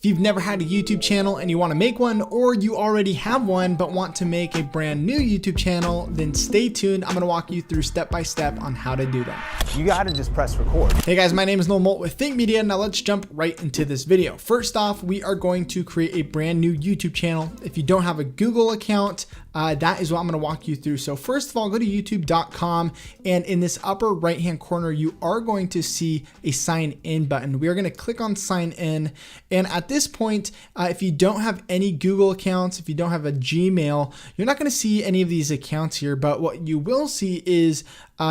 If you've never had a YouTube channel and you want to make one, or you already have one but want to make a brand new YouTube channel, then stay tuned. I'm going to walk you through step by step on how to do that. You got to just press record. Hey guys, my name is Noel Molt with Think Media. Now let's jump right into this video. First off, we are going to create a brand new YouTube channel. If you don't have a Google account, that is what I'm going to walk you through. So first of all, go to youtube.com, and in this upper right hand corner, you are going to see a sign in button. We are going to click on sign in. And at this point, if you don't have any Google accounts, if you don't have a Gmail, you're not going to see any of these accounts here, but what you will see is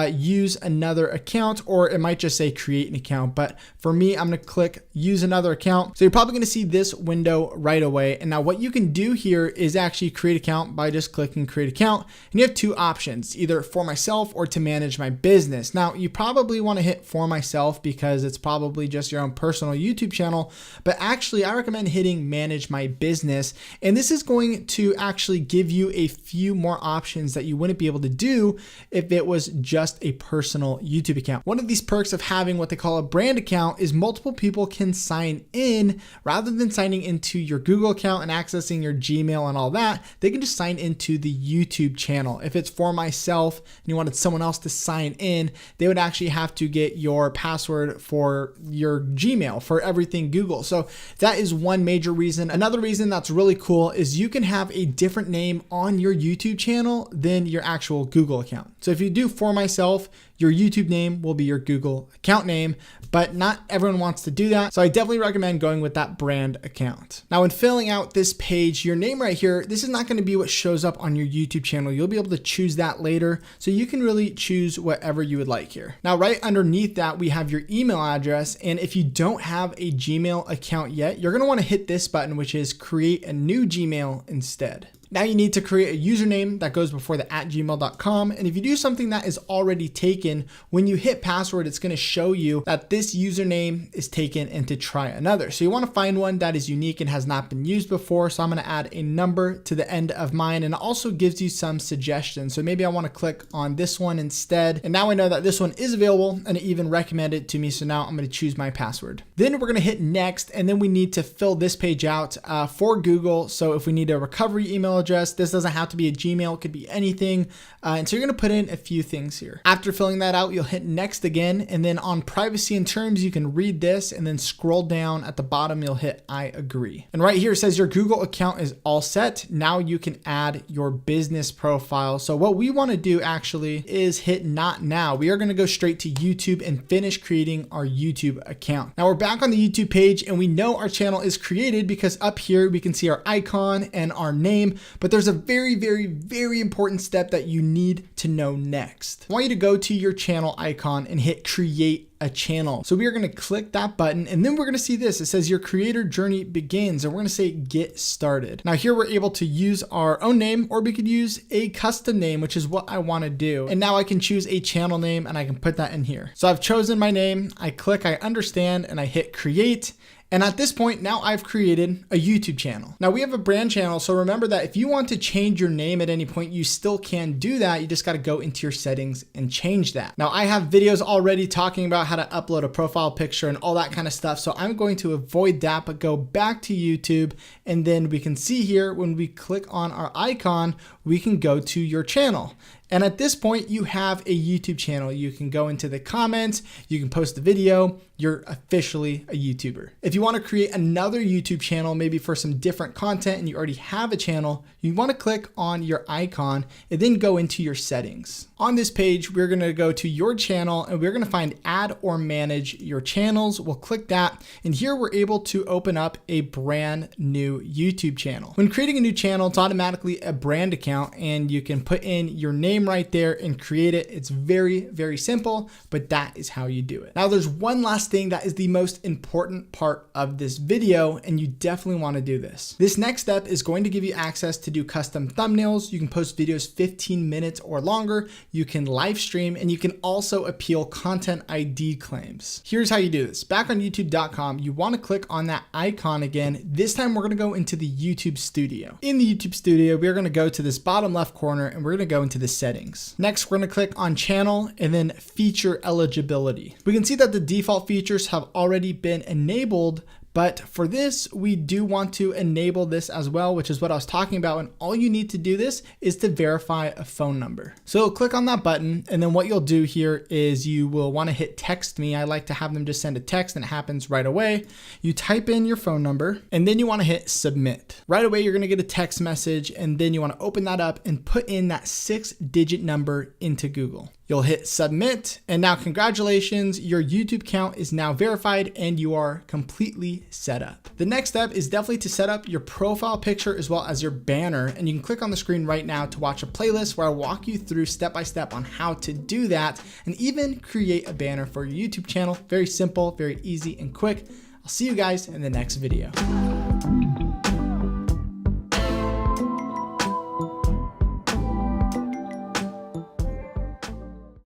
use another account, or it might just say create an account. But for me, I'm going to click use another account. So you're probably going to see this window right away. And now what you can do here is actually create account by just clicking create account. And you have two options, either for myself or to manage my business. Now you probably want to hit for myself because it's probably just your own personal YouTube channel, but actually I recommend hitting manage my business. And this is going to actually give you a few more options that you wouldn't be able to do if it was just a personal YouTube account. One of these perks of having what they call a brand account is multiple people can sign in rather than signing into your Google account and accessing your Gmail and all that. They can just sign into the YouTube channel. If it's for myself and you wanted someone else to sign in, they would actually have to get your password for your Gmail for everything Google. So that is one major reason. Another reason that's really cool is you can have a different name on your YouTube channel than your actual Google account. So if you do for myself, your YouTube name will be your Google account name, but not everyone wants to do that. So I definitely recommend going with that brand account. Now, when filling out this page, your name right here, this is not going to be what shows up on your YouTube channel. You'll be able to choose that later. So you can really choose whatever you would like here. Now, right underneath that, we have your email address. And if you don't have a Gmail account yet, you're going to want to hit this button, which is create a new Gmail instead. Now you need to create a username that goes before the @gmail.com. And if you do something that is already taken, when you hit password, it's going to show you that this username is taken and to try another. So you want to find one that is unique and has not been used before. So I'm going to add a number to the end of mine, and it also gives you some suggestions. So maybe I want to click on this one instead. And now I know that this one is available and it even recommended it to me. So now I'm going to choose my password. Then we're going to hit next, and then we need to fill this page out for Google. So if we need a recovery email address, this doesn't have to be a Gmail, it could be anything. And so you're going to put in a few things here. After filling that out, you'll hit next again. And then on privacy and terms, you can read this and then scroll down at the bottom, you'll hit I agree. And right here it says your Google account is all set. Now you can add your business profile. So what we want to do actually is hit not now. We are going to go straight to YouTube and finish creating our YouTube account. Now we're back on the YouTube page and we know our channel is created because up here we can see our icon and our name, but there's a very, very, very important step that you need to know next. I want you to go to your channel icon and hit create a channel. So we are going to click that button, and then we're going to see this. It says your creator journey begins, and we're going to say get started. Now here we're able to use our own name, or we could use a custom name, which is what I want to do. And now I can choose a channel name and I can put that in here. So I've chosen my name. I click, I understand, and I hit create. And at this point, now I've created a YouTube channel. Now we have a brand channel. So remember that if you want to change your name at any point, you still can do that. You just got to go into your settings and change that. Now I have videos already talking about how to upload a profile picture and all that kind of stuff. So I'm going to avoid that, but go back to YouTube. And then we can see here when we click on our icon, we can go to your channel. And at this point, you have a YouTube channel. You can go into the comments, you can post a video, you're officially a YouTuber. If you want to create another YouTube channel, maybe for some different content and you already have a channel, you want to click on your icon and then go into your settings. On this page, we're going to go to your channel and we're going to find add or manage your channels. We'll click that. And here we're able to open up a brand new YouTube channel. When creating a new channel, it's automatically a brand account and you can put in your name right there and create it. It's very, very simple, but that is how you do it. Now there's one last thing that is the most important part of this video, and you definitely want to do this. This next step is going to give you access to do custom thumbnails. You can post videos 15 minutes or longer. You can live stream, and you can also appeal content ID claims. Here's how you do this. Back on youtube.com, you want to click on that icon again. This time we're going to go into the YouTube studio. In the YouTube studio, we're going to go to this bottom left corner and we're going to go into the settings. Next, we're going to click on channel and then feature eligibility. We can see that the default features have already been enabled, But for this, we do want to enable this as well, which is what I was talking about. And all you need to do this is to verify a phone number. So click on that button. And then what you'll do here is you will want to hit text me. I like to have them just send a text and it happens right away. You type in your phone number and then you want to hit submit. Right away, you're going to get a text message and then you want to open that up and put in that 6-digit number into Google. You'll hit submit, and now congratulations, your YouTube account is now verified and you are completely set up. The next step is definitely to set up your profile picture as well as your banner, and you can click on the screen right now to watch a playlist where I walk you through step by step on how to do that and even create a banner for your YouTube channel. Very simple, very easy and quick. I'll see you guys in the next video.